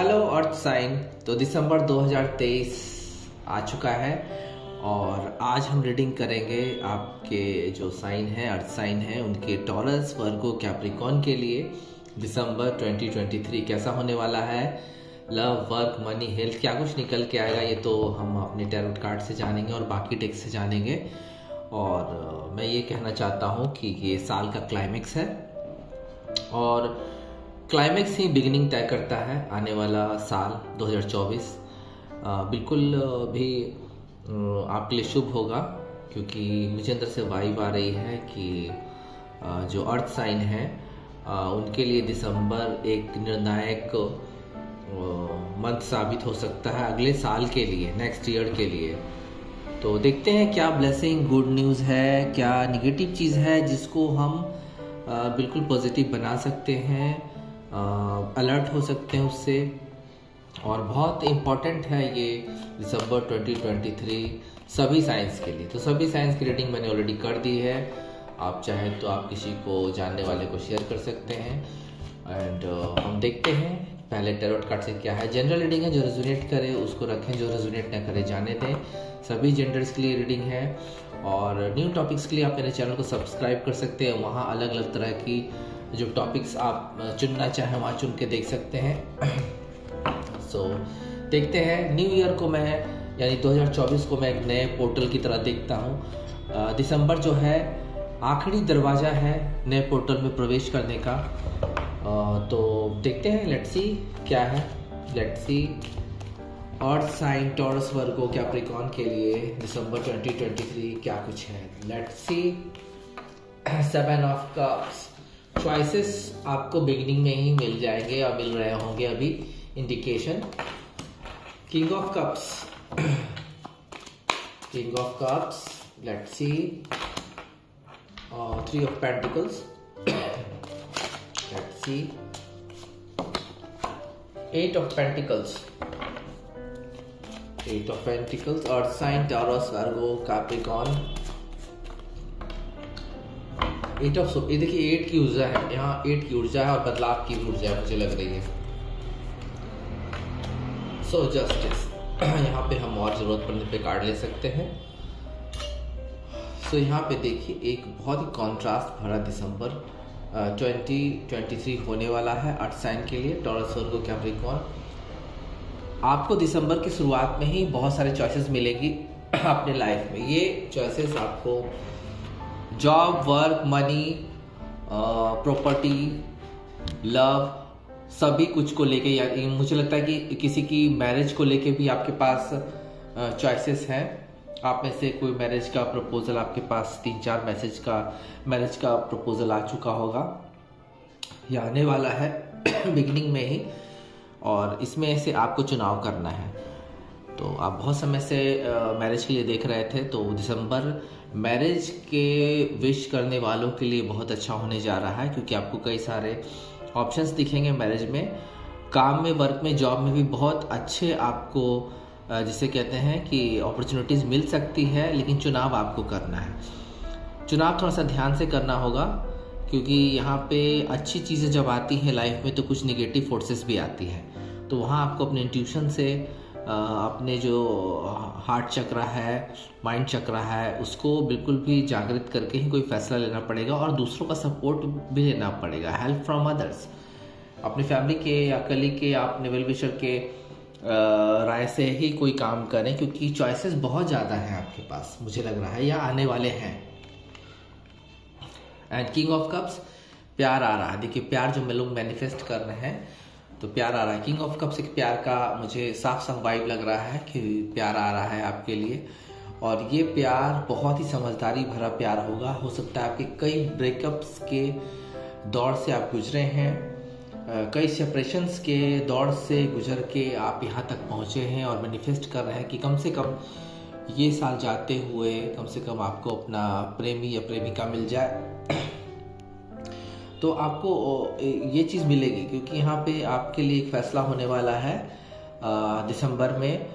Hello अर्थ sign. तो दिसंबर 2023 आ चुका है और आज हम रीडिंग करेंगे आपके जो साइन है, अर्थ साइन है, उनके टॉरस, वर्गो, कैप्रिकॉर्न के लिए दिसंबर 2023 कैसा होने वाला है। लव, वर्क, मनी, हेल्थ क्या कुछ निकल के आएगा ये तो हम अपने टैरोट कार्ड से जानेंगे और बाकी टेक्स्ट से जानेंगे। और मैं ये कहना चाहता हूँ कि ये साल का क्लाइमेक्स है और क्लाइमेक्स ही बिगिनिंग तय करता है। आने वाला साल 2024 बिल्कुल भी आपके लिए शुभ होगा, क्योंकि मुझे अंदर से वाइब आ रही है कि जो अर्थ साइन है उनके लिए दिसंबर एक निर्णायक मंथ साबित हो सकता है अगले साल के लिए, नेक्स्ट ईयर के लिए। तो देखते हैं क्या ब्लेसिंग, गुड न्यूज़ है, क्या निगेटिव चीज़ है जिसको हम बिल्कुल पॉजिटिव बना सकते हैं, अलर्ट हो सकते हैं उससे। और बहुत इम्पॉर्टेंट है ये दिसंबर 2023 सभी साइंस के लिए। तो सभी साइंस की रीडिंग मैंने ऑलरेडी कर दी है। आप चाहें तो आप किसी को जानने वाले को शेयर कर सकते हैं। एंड हम देखते हैं पहले टैरोट कार्ड से क्या है। जनरल रीडिंग है, जो रेजोनेट करे उसको रखें, जो रेजोनेट न करे जाने दें। सभी जेंडर्स के लिए रीडिंग है और न्यू टॉपिक्स के लिए आप मेरे चैनल को सब्सक्राइब कर सकते हैं। वहाँ अलग अलग तरह की जो टॉपिक्स आप चुनना चाहें वहाँ चुन के देख सकते हैं। सो देखते हैं न्यू ईयर को मैं, यानी 2024 को मैं एक नए पोर्टल की तरह देखता हूँ। दिसंबर जो है आखिरी दरवाज़ा है नए पोर्टल में प्रवेश करने का। तो देखते हैं, लेट्स सी क्या है। Let's see earth sign, Taurus, Virgo, Capricorn के लिए दिसंबर 2023 क्या कुछ है। Let's see 7 of cups. Choices आपको बिगिनिंग में ही मिल जाएंगे और मिल रहे होंगे अभी indication. King of cups, king of cups, let's see 3 of pentacles, let's see 8 of pentacles, 8 of pentacles, earth sign, Taurus, Virgo, Capricorn, 8 of सोप। ये देखिए 8 की ऊर्जा है, यहाँ 8 की ऊर्जा है और बदलाव की भी ऊर्जा है मुझे लग रही है। सो जस्टिस, यहाँ पे हम और जरूरत पड़ने पे कार्ड ले सकते हैं। सो यहाँ पे देखिए एक बहुत ही कॉन्ट्रास्ट भरा दिसंबर 2023 होने वाला है अर्थ साइन के लिए, टॉरस, वर्गो, कैप्रिकॉर्न। आपको दिसंबर की शुरुआत में ही बहुत सारे चॉइसेस मिलेंगी अपने लाइफ में। ये चॉइसेस आपको job, work, money, property, love, सभी कुछ को लेके, या मुझे लगता है कि किसी की मैरिज को लेके भी आपके पास चॉइसेस हैं। आप में से कोई मैरिज का प्रपोजल, आपके पास 3-4 मैरिज का प्रपोजल आ चुका होगा या आने वाला है बिगिनिंग में ही, और इसमें से आपको चुनाव करना है। तो आप बहुत समय से मैरिज के लिए देख रहे थे, तो दिसंबर मैरिज के विश करने वालों के लिए बहुत अच्छा होने जा रहा है, क्योंकि आपको कई सारे ऑप्शंस दिखेंगे मैरिज में। काम में, वर्क में, जॉब में भी बहुत अच्छे आपको जिसे कहते हैं कि अपॉर्चुनिटीज़ मिल सकती है, लेकिन चुनाव आपको करना है। चुनाव थोड़ा सा ध्यान से करना होगा, क्योंकि यहाँ पे अच्छी चीज़ें जब आती हैं लाइफ में तो कुछ निगेटिव फोर्सेस भी आती है। तो वहाँ आपको अपने इंट्यूशन से अपने जो हार्ट चक्र है, माइंड चक्र है, उसको बिल्कुल भी जागृत करके ही कोई फैसला लेना पड़ेगा और दूसरों का सपोर्ट भी लेना पड़ेगा, हेल्प फ्रॉम अदर्स। अपनी फैमिली के या कलीग के, अपने वेल विशर के राय से ही कोई काम करें, क्योंकि चॉइसेस बहुत ज़्यादा हैं आपके पास, मुझे लग रहा है, या आने वाले हैं। एंड किंग ऑफ कप्स, प्यार आ रहा है। देखिए प्यार जो लोग मैनिफेस्ट कर रहे हैं तो प्यार आ रहा है। किंग ऑफ कप्स एक प्यार का मुझे साफ साफ वाइब लग रहा है कि प्यार आ रहा है आपके लिए, और ये प्यार बहुत ही समझदारी भरा प्यार होगा। हो सकता है आपके कई ब्रेकअप्स के दौर से आप गुजरे हैं, कई सेपरेशंस के दौर से गुजर के आप यहाँ तक पहुँचे हैं और मैनिफेस्ट कर रहे हैं कि कम से कम ये साल जाते हुए कम से कम आपको अपना प्रेमी या प्रेमिका मिल जाए। तो आपको ये चीज़ मिलेगी, क्योंकि यहाँ पे आपके लिए एक फैसला होने वाला है दिसंबर में।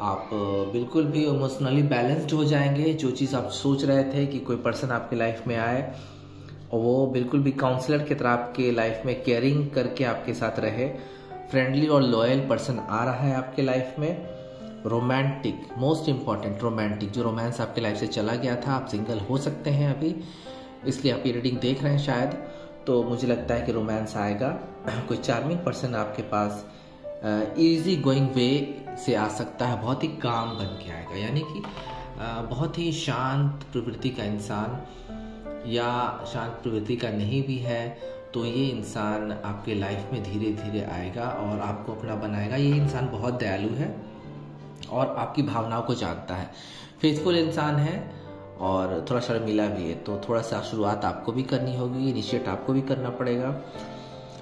आप बिल्कुल भी इमोशनली बैलेंस्ड हो जाएंगे। जो चीज़ आप सोच रहे थे कि कोई पर्सन आपकी लाइफ में आए और वो बिल्कुल भी काउंसलर की तरह आपके लाइफ में केयरिंग करके आपके साथ रहे, फ्रेंडली और लॉयल पर्सन आ रहा है आपके लाइफ में। रोमांटिक, मोस्ट इम्पॉर्टेंट रोमांटिक, जो रोमांस आपके लाइफ से चला गया था, आप सिंगल हो सकते हैं अभी, इसलिए आप ये रीडिंग देख रहे हैं शायद, तो मुझे लगता है कि रोमांस आएगा। कोई चार्मिंग पर्सन आपके पास इजी गोइंग वे से आ सकता है, बहुत ही काम बन के आएगा, यानी कि बहुत ही शांत प्रवृत्ति का इंसान या शांत प्रवृत्ति का नहीं भी है तो ये इंसान आपके लाइफ में धीरे धीरे आएगा और आपको अपना बनाएगा। ये इंसान बहुत दयालु है और आपकी भावनाओं को जानता है, फेथफुल इंसान है और थोड़ा शर्मीला भी है, तो थोड़ा सा शुरुआत आपको भी करनी होगी, इनिशिएट आपको भी करना पड़ेगा।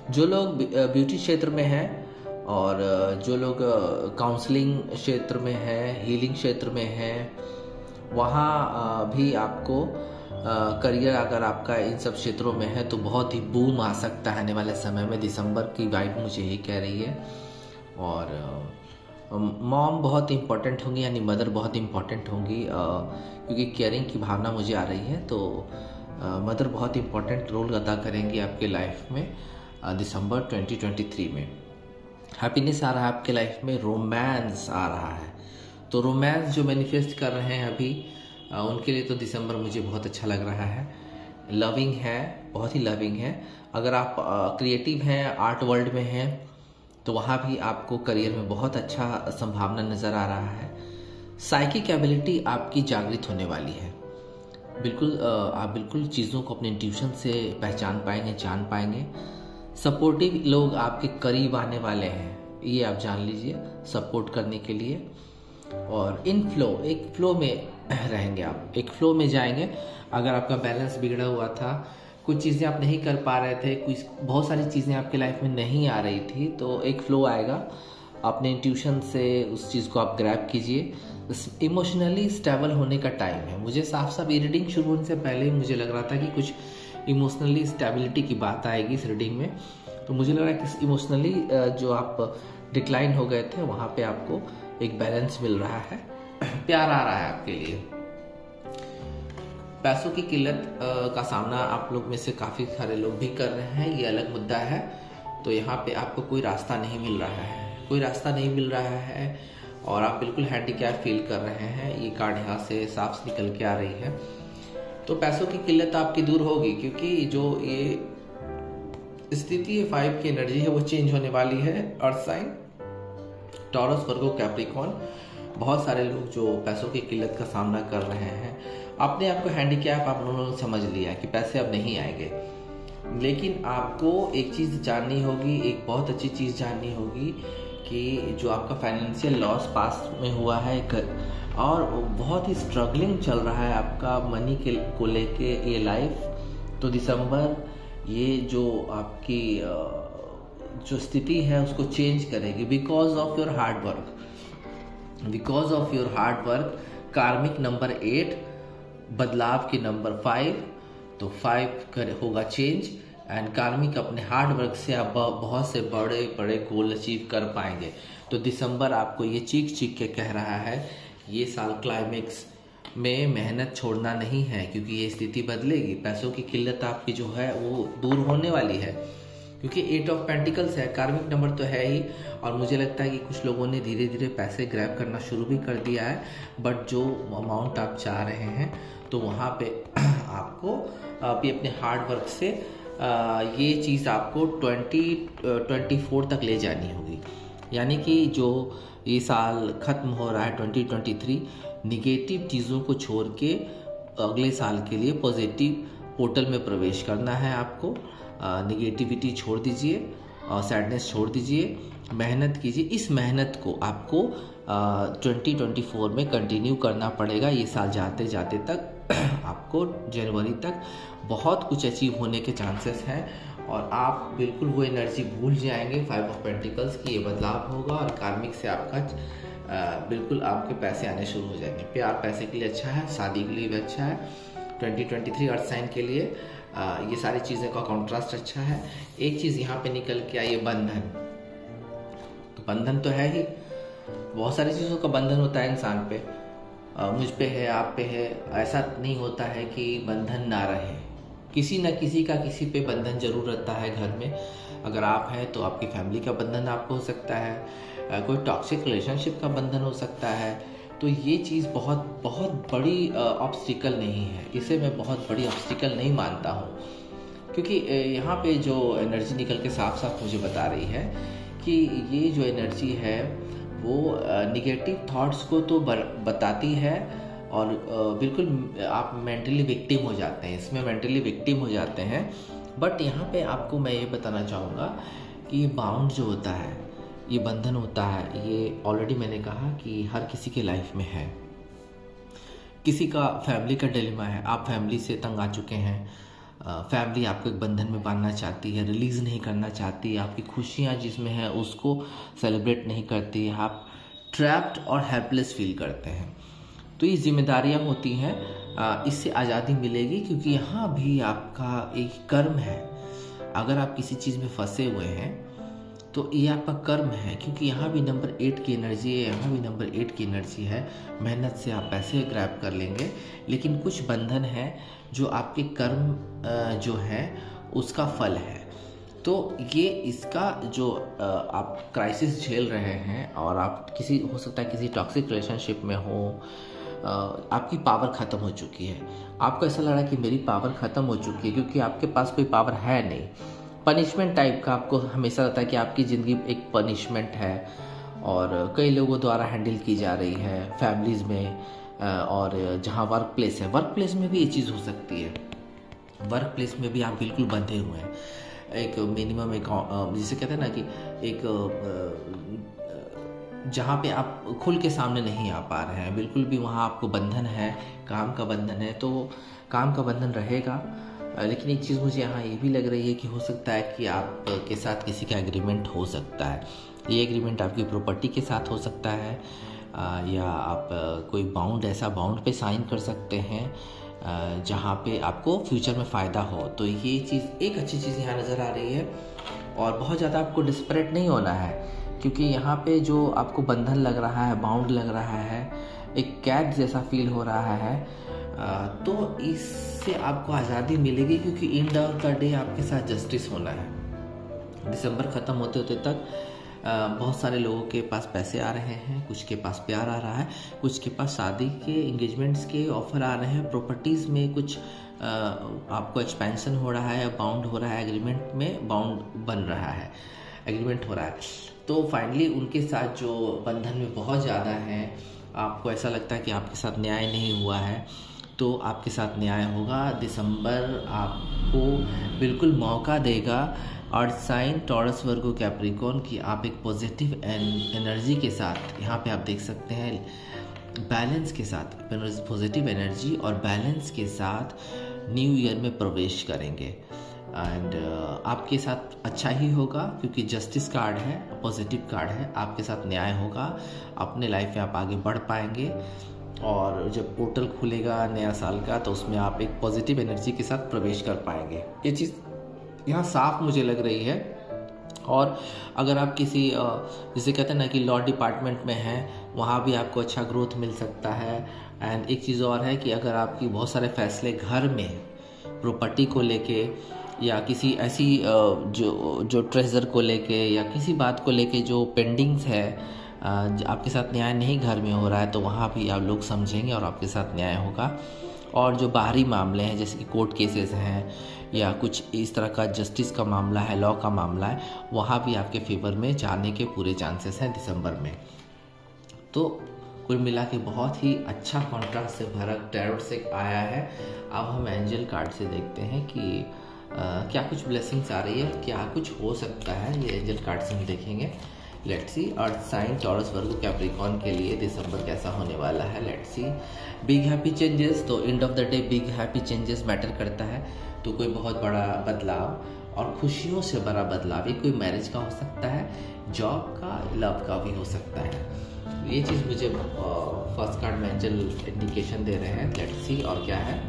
जो लोग ब्यूटी क्षेत्र में हैं और जो लोग काउंसलिंग क्षेत्र में है, हीलिंग क्षेत्र में है, वहाँ भी आपको करियर अगर आपका इन सब क्षेत्रों में है तो बहुत ही बूम आ सकता है आने वाले समय में। दिसंबर की वाइब मुझे यही कह रही है। और मॉम बहुत इंपॉर्टेंट होंगी, यानी मदर बहुत इंपॉर्टेंट होंगी, क्योंकि केयरिंग की भावना मुझे आ रही है, तो मदर बहुत इंपॉर्टेंट रोल अदा करेंगी आपके लाइफ में दिसंबर 2023 में। हैप्पीनेस आ रहा है आपके लाइफ में, रोमांस आ रहा है, तो रोमांस जो मैनिफेस्ट कर रहे हैं अभी उनके लिए तो दिसंबर मुझे बहुत अच्छा लग रहा है। लविंग है, बहुत ही लविंग है। अगर आप क्रिएटिव हैं, आर्ट वर्ल्ड में हैं, तो वहाँ भी आपको करियर में बहुत अच्छा संभावना नज़र आ रहा है। साइकिक एबिलिटी आपकी जागृत होने वाली है, बिल्कुल आप बिल्कुल चीज़ों को अपने इंट्यूशन से पहचान पाएंगे, जान पाएंगे। सपोर्टिव लोग आपके करीब आने वाले हैं, ये आप जान लीजिए, सपोर्ट करने के लिए। और इन फ्लो, एक फ्लो में रहेंगे आप, एक फ्लो में जाएंगे। अगर आपका बैलेंस बिगड़ा हुआ था, कुछ चीज़ें आप नहीं कर पा रहे थे, कुछ बहुत सारी चीज़ें आपके लाइफ में नहीं आ रही थी, तो एक फ्लो आएगा, अपने इंट्यूशन से उस चीज़ को आप ग्रैब कीजिए। इमोशनली स्टेबल होने का टाइम है। मुझे साफ साफ ये रीडिंग शुरू होने से पहले ही मुझे लग रहा था कि कुछ इमोशनली स्टेबिलिटी की बात आएगी इस रीडिंग में, तो मुझे लग रहा है कि इमोशनली जो आप डिक्लाइन हो गए थे वहाँ पे आपको एक बैलेंस मिल रहा है, प्यार आ रहा है आपके लिए। पैसों की किल्लत का सामना आप लोग में से काफ़ी सारे लोग भी कर रहे हैं, ये अलग मुद्दा है। तो यहाँ पे आपको कोई रास्ता नहीं मिल रहा है, कोई रास्ता नहीं मिल रहा है और आप बिल्कुल हैंडीकैप फील कर रहे हैं। ये कार्ड यहाँ से साफ निकल के आ रही है। तो पैसों की किल्लत आपकी दूर होगी, क्योंकि जो ये स्थिति 5 की एनर्जी है वो चेंज होने वाली है। Earth sign, Taurus, Virgo, Capricorn, बहुत सारे लोग जो पैसों की किल्लत का सामना कर रहे हैं, अपने आप को हैंडीकैप आप लोगों ने समझ लिया कि पैसे अब नहीं आएंगे। लेकिन आपको एक चीज़ जाननी होगी, एक बहुत अच्छी चीज़ जाननी होगी कि जो आपका फाइनेंशियल लॉस पास्ट में हुआ है और बहुत ही स्ट्रगलिंग चल रहा है आपका मनी को लेके ये लाइफ, तो दिसंबर ये जो आपकी जो स्थिति है उसको चेंज करेगी because of your hard work, because of your hard work. कार्मिक नंबर 8, बदलाव के नंबर 5, तो 5 होगा चेंज एंड कार्मिक अपने हार्ड वर्क से आप बहुत से बड़े बड़े गोल अचीव कर पाएंगे। तो दिसंबर आपको ये चीख चीख के कह रहा है, ये साल क्लाइमेक्स में मेहनत छोड़ना नहीं है, क्योंकि ये स्थिति बदलेगी। पैसों की किल्लत आपकी जो है वो दूर होने वाली है, क्योंकि 8 ऑफ पेंटिकल्स है, कार्मिक नंबर तो है ही। और मुझे लगता है कि कुछ लोगों ने धीरे धीरे पैसे ग्रैब करना शुरू भी कर दिया है, बट जो अमाउंट आप चाह रहे हैं तो वहाँ पे आपको अभी अपने हार्ड वर्क से ये चीज़ आपको 2024 तक ले जानी होगी। यानी कि जो ये साल ख़त्म हो रहा है 2023, निगेटिव चीज़ों को छोड़ के अगले साल के लिए पॉजिटिव पोर्टल में प्रवेश करना है आपको। निगेटिविटी छोड़ दीजिए, सैडनेस छोड़ दीजिए, मेहनत कीजिए। इस मेहनत को आपको 2024 में कंटिन्यू करना पड़ेगा। ये साल जाते जाते तक आपको जनवरी तक बहुत कुछ अचीव होने के चांसेस हैं और आप बिल्कुल वो एनर्जी भूल जाएंगे 5 ऑफ पेंटिकल्स की। ये बदलाव होगा और कार्मिक से आपका बिल्कुल आपके पैसे आने शुरू हो जाएंगे। प्यार पैसे के लिए अच्छा है, शादी के लिए भी अच्छा है। 2023 अर्थ साइन के लिए ये सारी चीज़ें का कॉन्ट्रास्ट अच्छा है। एक चीज़ यहाँ पे निकल के आई है, बंधन। तो बंधन तो है ही, बहुत सारी चीज़ों का बंधन होता है इंसान पे, मुझ पे है, आप पे है। ऐसा नहीं होता है कि बंधन ना रहे, किसी न किसी का किसी पे बंधन जरूर रहता है घर में। अगर आप हैं तो आपकी फैमिली का बंधन आपको हो सकता है, कोई टॉक्सिक रिलेशनशिप का बंधन हो सकता है। तो ये चीज़ बहुत बहुत बड़ी ऑब्स्टिकल नहीं है, इसे मैं बहुत बड़ी ऑब्स्टिकल नहीं मानता हूँ, क्योंकि यहाँ पे जो एनर्जी निकल के साफ साफ मुझे बता रही है कि ये जो एनर्जी है वो निगेटिव थॉट्स को तो बताती है, और बिल्कुल आप मेंटली विक्टिम हो जाते हैं, इसमें मेंटली विक्टिम हो जाते हैं। बट यहाँ पे आपको मैं ये बताना चाहूँगा कि ये बाउंड जो होता है, ये बंधन होता है, ये ऑलरेडी मैंने कहा कि हर किसी के लाइफ में है। किसी का फैमिली का डिलेमा है, आप फैमिली से तंग आ चुके हैं, फैमिली आपको एक बंधन में बांधना चाहती है, रिलीज़ नहीं करना चाहती, आपकी खुशियाँ जिसमें हैं उसको सेलिब्रेट नहीं करती, आप ट्रैप्ड और हेल्पलेस फील करते हैं। तो ये जिम्मेदारियाँ होती हैं, इससे आज़ादी मिलेगी, क्योंकि यहाँ भी आपका एक कर्म है। अगर आप किसी चीज़ में फंसे हुए हैं तो ये आपका कर्म है, क्योंकि यहाँ भी नंबर 8 की एनर्जी है, यहाँ भी नंबर 8 की एनर्जी है। मेहनत से आप पैसे ग्रैब कर लेंगे, लेकिन कुछ बंधन है जो आपके कर्म जो है उसका फल है। तो ये इसका जो आप क्राइसिस झेल रहे हैं, और आप किसी हो सकता है किसी टॉक्सिक रिलेशनशिप में हो, आपकी पावर ख़त्म हो चुकी है, आपको ऐसा लग रहा है कि मेरी पावर ख़त्म हो चुकी है, क्योंकि आपके पास कोई पावर है नहीं। पनिशमेंट टाइप का आपको हमेशा लगता है कि आपकी ज़िंदगी एक पनिशमेंट है, और कई लोगों द्वारा हैंडल की जा रही है फैमिलीज़ में, और जहाँ वर्क प्लेस है, वर्क प्लेस में भी ये चीज़ हो सकती है। वर्क प्लेस में भी आप बिल्कुल बंधे हुए हैं, एक मिनिमम एक जिसे कहते हैं ना कि एक जहाँ पे आप खुल के सामने नहीं आ पा रहे हैं, बिल्कुल भी वहाँ आपको बंधन है, काम का बंधन है, तो काम का बंधन रहेगा। लेकिन एक चीज़ मुझे यहाँ ये भी लग रही है कि हो सकता है कि आपके साथ किसी का एग्रीमेंट हो सकता है। ये एग्रीमेंट आपकी प्रॉपर्टी के साथ हो सकता है, या आप कोई बाउंड, ऐसा बाउंड पे साइन कर सकते हैं जहाँ पे आपको फ्यूचर में फ़ायदा हो। तो ये चीज़, एक अच्छी चीज़ यहाँ नज़र आ रही है, और बहुत ज़्यादा आपको डिस्परेट नहीं होना है, क्योंकि यहाँ पे जो आपको बंधन लग रहा है, बाउंड लग रहा है, एक कैद जैसा फील हो रहा है, तो इससे आपको आज़ादी मिलेगी, क्योंकि एंड ऑफ द डे आपके साथ जस्टिस होना है। दिसंबर ख़त्म होते होते तक बहुत सारे लोगों के पास पैसे आ रहे हैं, कुछ के पास प्यार आ रहा है, कुछ के पास शादी के एंगेजमेंट्स के ऑफ़र आ रहे हैं, प्रॉपर्टीज़ में कुछ आपको एक्सपेंशन हो रहा है, बाउंड हो रहा है, एग्रीमेंट में बाउंड बन रहा है, एग्रीमेंट हो रहा है। तो फाइनली उनके साथ जो बंधन में बहुत ज़्यादा हैं, आपको ऐसा लगता है कि आपके साथ न्याय नहीं हुआ है, तो आपके साथ न्याय होगा। दिसंबर आपको बिल्कुल मौका देगा, और साइन टॉरस वर्गो कैप्रिकॉर्न की आप एक पॉजिटिव एनर्जी के साथ, यहाँ पे आप देख सकते हैं बैलेंस के साथ, पॉजिटिव एनर्जी और बैलेंस के साथ न्यू ईयर में प्रवेश करेंगे। एंड आपके साथ अच्छा ही होगा, क्योंकि जस्टिस कार्ड है, पॉजिटिव कार्ड है, आपके साथ न्याय होगा, अपने लाइफ में आप आगे बढ़ पाएंगे। और जब पोर्टल खुलेगा नया साल का, तो उसमें आप एक पॉजिटिव एनर्जी के साथ प्रवेश कर पाएंगे। ये चीज़ यहाँ साफ मुझे लग रही है। और अगर आप किसी जिसे कहते हैं ना कि लॉ डिपार्टमेंट में हैं, वहाँ भी आपको अच्छा ग्रोथ मिल सकता है। एंड एक चीज़ और है कि अगर आपकी बहुत सारे फैसले घर में प्रॉपर्टी को लेके, या किसी ऐसी जो ट्रेजर को लेके, या किसी बात को लेके जो पेंडिंग्स है, आपके साथ न्याय नहीं घर में हो रहा है, तो वहाँ भी आप लोग समझेंगे और आपके साथ न्याय होगा। और जो बाहरी मामले हैं, जैसे कि कोर्ट केसेस हैं, या कुछ इस तरह का जस्टिस का मामला है, लॉ का मामला है, वहाँ भी आपके फेवर में जाने के पूरे चांसेस हैं दिसंबर में। तो कुल मिला के बहुत ही अच्छा कॉन्ट्रास्ट से भरा टैरोट से आया है। अब हम एंजल कार्ड से देखते हैं कि क्या कुछ ब्लेसिंग्स आ रही है, क्या कुछ हो सकता है। ये एंजल कार्ड से हम देखेंगे। Let's see earth sign Taurus Virgo Capricorn के लिए दिसंबर कैसा होने वाला है। Let's see big happy changes. तो end of the day big happy changes matter करता है। तो कोई बहुत बड़ा बदलाव और खुशियों से बड़ा बदलाव, ये कोई मैरिज का हो सकता है, जॉब का, लव का भी हो सकता है। ये चीज़ मुझे फर्स्ट कार्ड में एंजल इंडिकेशन दे रहे हैं। लेट्स सी और क्या है।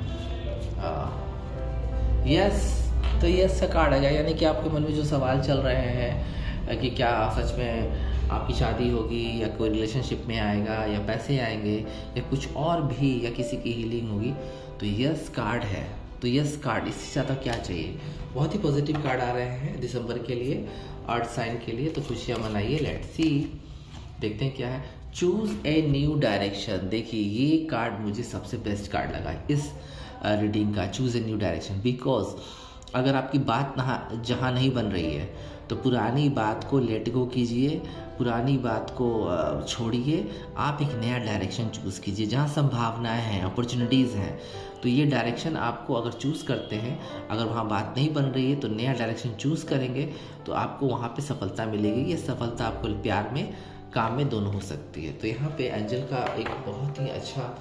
यस, तो यस का कार्ड आएगा, यानी कि आपके मन में जो सवाल चल रहे हैं कि क्या सच में आपकी शादी होगी, या कोई रिलेशनशिप में आएगा, या पैसे आएंगे, या कुछ और भी, या किसी की हीलिंग होगी, तो यस कार्ड है। तो यस कार्ड, इससे ज़्यादा क्या चाहिए। बहुत ही पॉजिटिव कार्ड आ रहे हैं दिसंबर के लिए, अर्थ साइन के लिए, तो खुशियाँ मनाइए। लेट्स सी, देखते हैं क्या है। Choose a new direction. देखिए ये कार्ड मुझे सबसे बेस्ट कार्ड लगा इस रीडिंग का, choose a new direction. Because अगर आपकी बात जहाँ नहीं बन रही है तो पुरानी बात को लेट गो कीजिए, पुरानी बात को छोड़िए, आप एक नया डायरेक्शन चूज़ कीजिए जहाँ संभावनाएं हैं, अपॉर्चुनिटीज़ हैं। तो ये डायरेक्शन आपको अगर चूज़ करते हैं, अगर वहाँ बात नहीं बन रही है तो नया डायरेक्शन चूज़ करेंगे तो आपको वहाँ पे सफलता मिलेगी। ये सफलता आपको प्यार में, काम में दोनों हो सकती है। तो यहाँ पे एंजल का एक बहुत ही अच्छा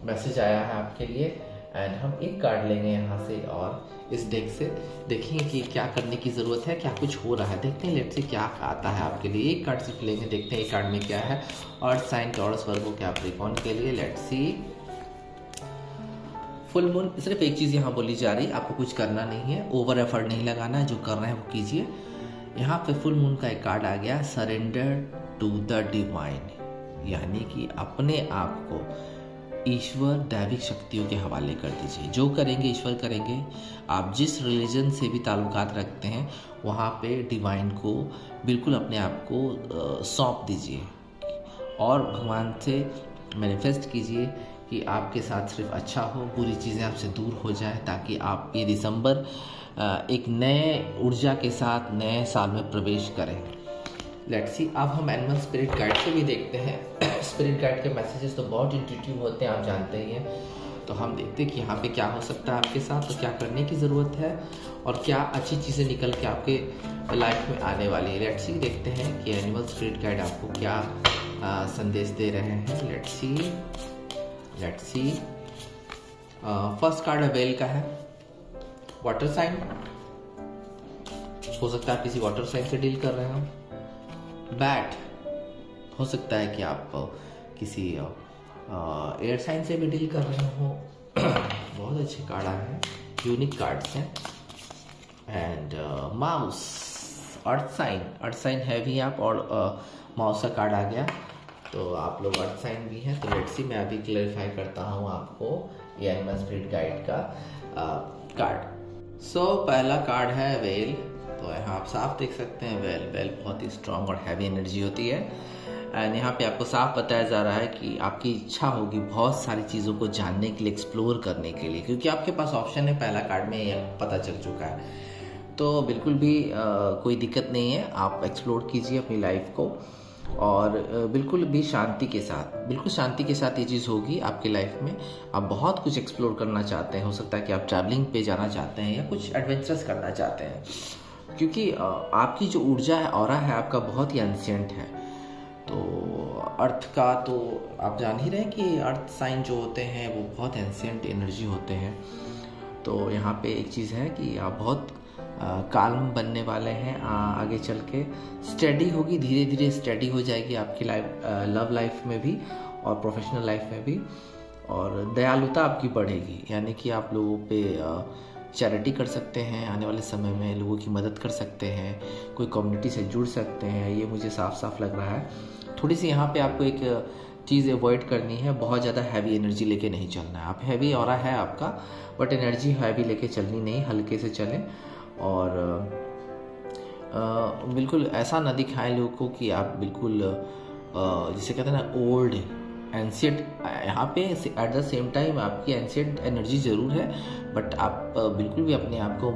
मैसेज आया है आपके लिए। एंड हम एक कार्ड लेंगे यहाँ से और इस डेक से देखेंगे कि क्या करने की ज़रूरत है, क्या कुछ हो रहा है। देखते हैं लेट्स से क्या आता है आपके लिए। एक कार्ड सिर्फ लेंगे, देखते हैं एक कार्ड में क्या है। Earth sign Taurus Virgo Capricorn के लिए लेट्स सी। फुल मून, सिर्फ एक चीज़ यहाँ बोली जा रही है, आपको कुछ करना नहीं है, ओवर एफर्ट नहीं लगाना है, जो कर रहे हैं वो कीजिए। यहाँ पे फुल मून का एक कार्ड आ गया, सरेंडर टू द डिवाइन, यानी कि अपने आप को ईश्वर दैविक शक्तियों के हवाले कर दीजिए। जो करेंगे ईश्वर करेंगे। आप जिस रिलीजन से भी ताल्लुकात रखते हैं वहाँ पे डिवाइन को बिल्कुल अपने आप को सौंप दीजिए और भगवान से मैनिफेस्ट कीजिए कि आपके साथ सिर्फ अच्छा हो, बुरी चीज़ें आपसे दूर हो जाए, ताकि आप ये दिसंबर एक नए ऊर्जा के साथ नए साल में प्रवेश करें। लेट्स सी, अब हम एनिमल स्पिरिट गाइड से भी देखते हैं। स्पिरिट गाइड के मैसेजेस तो बहुत इंट्यूटिव होते हैं, आप जानते ही हैं। तो हम देखते हैं कि यहाँ पे क्या हो सकता है आपके साथ, तो क्या करने की ज़रूरत है और क्या अच्छी चीज़ें निकल के आपके लाइफ में आने वाली है। लेट्स सी, देखते हैं कि एनिमल स्पिरिट गाइड आपको क्या संदेश दे रहे हैं। Let's see. First card well का है, वाटर साइन। हो सकता है आप किसी वाटर साइन से डील कर रहे हो। बैट, हो सकता है कि आप किसी एयर साइन से भी डील कर रहे हो। बहुत अच्छे कार्ड आए हैं, यूनिक कार्ड्स हैं। एंड माउस, अर्थ साइन है भी आप, और माउस का कार्ड आ गया तो आप लोग अर्थ साइन भी हैं। तो लेट्स सी, मैं अभी क्लैरिफाई करता हूँ आपको ये एनिमल स्पिरिट गाइड का कार्ड। सो पहला कार्ड है वेल। तो यहाँ आप साफ देख सकते हैं वेल बहुत ही स्ट्रांग और हैवी एनर्जी होती है। एंड यहाँ पे आपको साफ बताया जा रहा है कि आपकी इच्छा होगी बहुत सारी चीज़ों को जानने के लिए, एक्सप्लोर करने के लिए, क्योंकि आपके पास ऑप्शन है, पहला कार्ड में ये पता चल चुका है। तो बिल्कुल भी कोई दिक्कत नहीं है, आप एक्सप्लोर कीजिए अपनी लाइफ को और बिल्कुल भी शांति के साथ ये चीज़ होगी आपकी लाइफ में। आप बहुत कुछ एक्सप्लोर करना चाहते हैं, हो सकता है कि आप ट्रैवलिंग पे जाना चाहते हैं या कुछ एडवेंचरस करना चाहते हैं, क्योंकि आपकी जो ऊर्जा है, ऑरा है आपका, बहुत ही एंशिएंट है। तो अर्थ का तो आप जान ही रहे हैं कि अर्थ साइन जो होते हैं वो बहुत एंशिएंट एनर्जी होते हैं। तो यहाँ पे एक चीज़ है कि आप बहुत काल्म बनने वाले हैं, आगे चल के स्टडी होगी, धीरे धीरे स्टडी हो जाएगी आपकी लाइफ, लव लाइफ में भी और प्रोफेशनल लाइफ में भी। और दयालुता आपकी बढ़ेगी, यानी कि आप लोगों पे चैरिटी कर सकते हैं, आने वाले समय में लोगों की मदद कर सकते हैं, कोई कम्युनिटी से जुड़ सकते हैं, ये मुझे साफ साफ लग रहा है। थोड़ी सी यहाँ पे आपको एक चीज़ अवॉइड करनी है, बहुत ज़्यादा हैवी एनर्जी लेके नहीं चलना है। आप हैवी ऑरा है आपका, बट एनर्जी हैवी लेके चलनी नहीं, हल्के से चलें। और बिल्कुल ऐसा ना दिखाएं लोगों को कि आप बिल्कुल जिसे कहते हैं ना ओल्ड एंशिएंट। यहाँ पे एट द सेम टाइम आपकी एंशिएंट एनर्जी ज़रूर है, बट आप बिल्कुल भी अपने आप को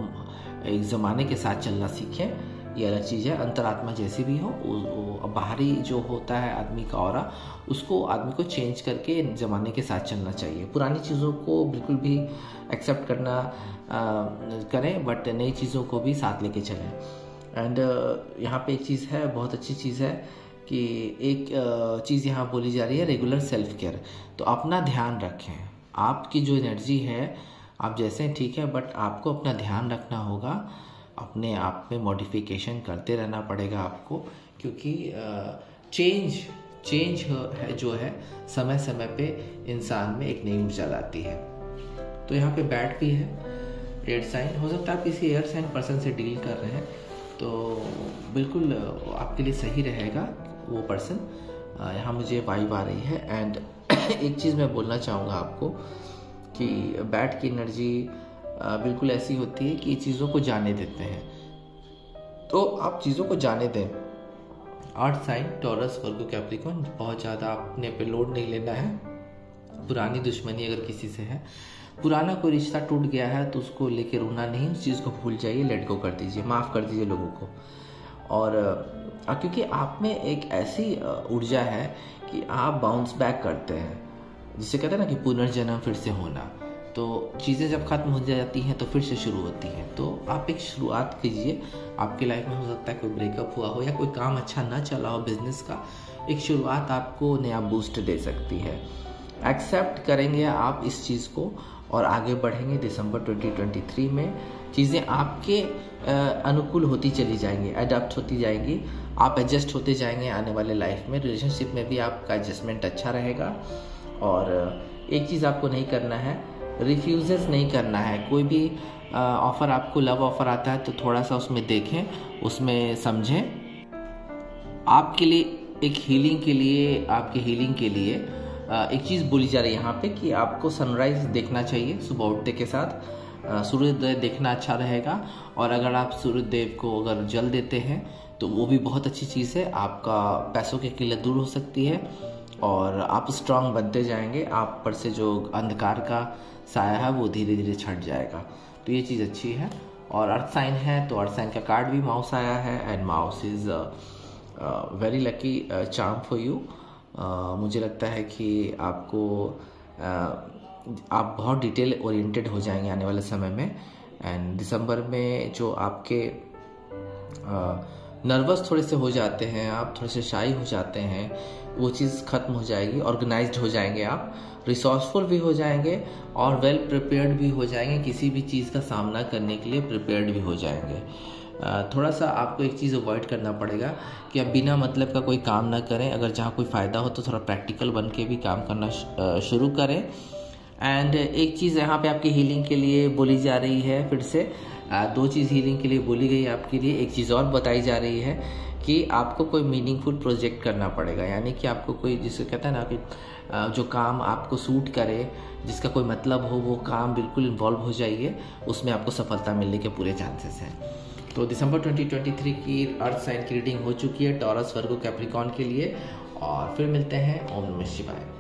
एक ज़माने के साथ चलना सीखें, ये अलग चीज़ है। अंतरात्मा जैसी भी हो, बाहरी जो होता है आदमी का ऑरा, उसको आदमी को चेंज करके ज़माने के साथ चलना चाहिए। पुरानी चीज़ों को बिल्कुल भी एक्सेप्ट करना करें, बट नई चीज़ों को भी साथ लेके चलें। एंड यहाँ पे एक चीज़ है, बहुत अच्छी चीज़ है कि एक चीज़ यहाँ बोली जा रही है, रेगुलर सेल्फ केयर। तो अपना ध्यान रखें, आपकी जो एनर्जी है आप जैसे हैं ठीक है, बट आपको अपना ध्यान रखना होगा, अपने आप में मॉडिफिकेशन करते रहना पड़ेगा आपको, क्योंकि चेंज है जो है समय समय पे इंसान में एक नई ऊर्जा लाती है। तो यहाँ पे बैट भी है, एयर साइन। हो सकता है आप किसी एयर साइन पर्सन से डील कर रहे हैं, तो बिल्कुल आपके लिए सही रहेगा वो पर्सन। यहाँ मुझे वाइब आ रही है। एंड एक चीज़ मैं बोलना चाहूँगा आपको कि बैट की एनर्जी बिल्कुल ऐसी होती है कि चीज़ों को जाने देते हैं, तो आप चीज़ों को जाने दें। अर्थ साइन टॉरस, वर्गो, कैप्रिकॉर्न, बहुत ज़्यादा अपने पे लोड नहीं लेना है। पुरानी दुश्मनी अगर किसी से है, पुराना कोई रिश्ता टूट गया है तो उसको लेके रोना नहीं, उस चीज़ को भूल जाइए, लेट गो कर दीजिए, माफ़ कर दीजिए लोगों को। और क्योंकि आप में एक ऐसी ऊर्जा है कि आप बाउंस बैक करते हैं, जिसे कहते हैं ना कि पुनर्जन्म फिर से होना। तो चीज़ें जब ख़त्म हो जाती हैं तो फिर से शुरू होती हैं। तो आप एक शुरुआत कीजिए। आपकी लाइफ में हो सकता है कोई ब्रेकअप हुआ हो या कोई काम अच्छा ना चला हो बिजनेस का, एक शुरुआत आपको नया बूस्ट दे सकती है। एक्सेप्ट करेंगे आप इस चीज़ को और आगे बढ़ेंगे। दिसंबर 2023 में चीज़ें आपके अनुकूल होती चली जाएंगी, अडॉप्ट होती जाएंगी, आप एडजस्ट होते जाएंगे आने वाले लाइफ में। रिलेशनशिप में भी आपका एडजस्टमेंट अच्छा रहेगा। और एक चीज़ आपको नहीं करना है, रिफ्यूज़ेस नहीं करना है। कोई भी ऑफ़र आपको लव ऑफ़र आता है तो थोड़ा सा उसमें देखें, उसमें समझें। आपके लिए एक हीलिंग के लिए, आपके हीलिंग के लिए एक चीज़ बोली जा रही है यहाँ पे कि आपको सनराइज़ देखना चाहिए सुबह उठते के साथ। सूर्योदय देखना अच्छा रहेगा। और अगर आप सूर्योदय को अगर जल देते हैं तो वो भी बहुत अच्छी चीज़ है। आपका पैसों की किल्लत दूर हो सकती है और आप स्ट्रांग बनते जाएंगे। आप पर से जो अंधकार का साया है वो धीरे धीरे छट जाएगा। तो ये चीज़ अच्छी है। और अर्थ साइन है तो अर्थ साइन का कार्ड भी माउस आया है, and mouse is very lucky charm for you. मुझे लगता है कि आपको आप बहुत डिटेल ओरिएंटेड हो जाएंगे आने वाले समय में। एंड दिसंबर में जो आपके नर्वस थोड़े से हो जाते हैं, आप थोड़े से शाई हो जाते हैं, वो चीज़ ख़त्म हो जाएगी। ऑर्गेनाइज्ड हो जाएंगे आप, रिसोर्सफुल भी हो जाएंगे और वेल प्रिपेयर्ड भी हो जाएंगे। किसी भी चीज़ का सामना करने के लिए प्रिपेयर्ड भी हो जाएंगे। थोड़ा सा आपको एक चीज़ अवॉइड करना पड़ेगा कि आप बिना मतलब का कोई काम ना करें। अगर जहाँ कोई फ़ायदा हो तो थोड़ा प्रैक्टिकल बन के भी काम करना शुरू करें। एंड एक चीज़ यहाँ पे आपकी हीलिंग के लिए बोली जा रही है, फिर से दो चीज़ हीलिंग के लिए बोली गई आपके लिए। एक चीज़ और बताई जा रही है कि आपको कोई मीनिंगफुल प्रोजेक्ट करना पड़ेगा, यानी कि आपको कोई, जिसे कहते हैं ना कि जो काम आपको सूट करे, जिसका कोई मतलब हो, वो काम बिल्कुल इन्वॉल्व हो जाइए, उसमें आपको सफलता मिलने के पूरे चांसेस हैं। तो दिसंबर 2023 की अर्थ साइन की रीडिंग हो चुकी है टॉरस, वर्गो, कैप्रिकॉर्न के लिए। और फिर मिलते हैं। ओम नमः शिवाय।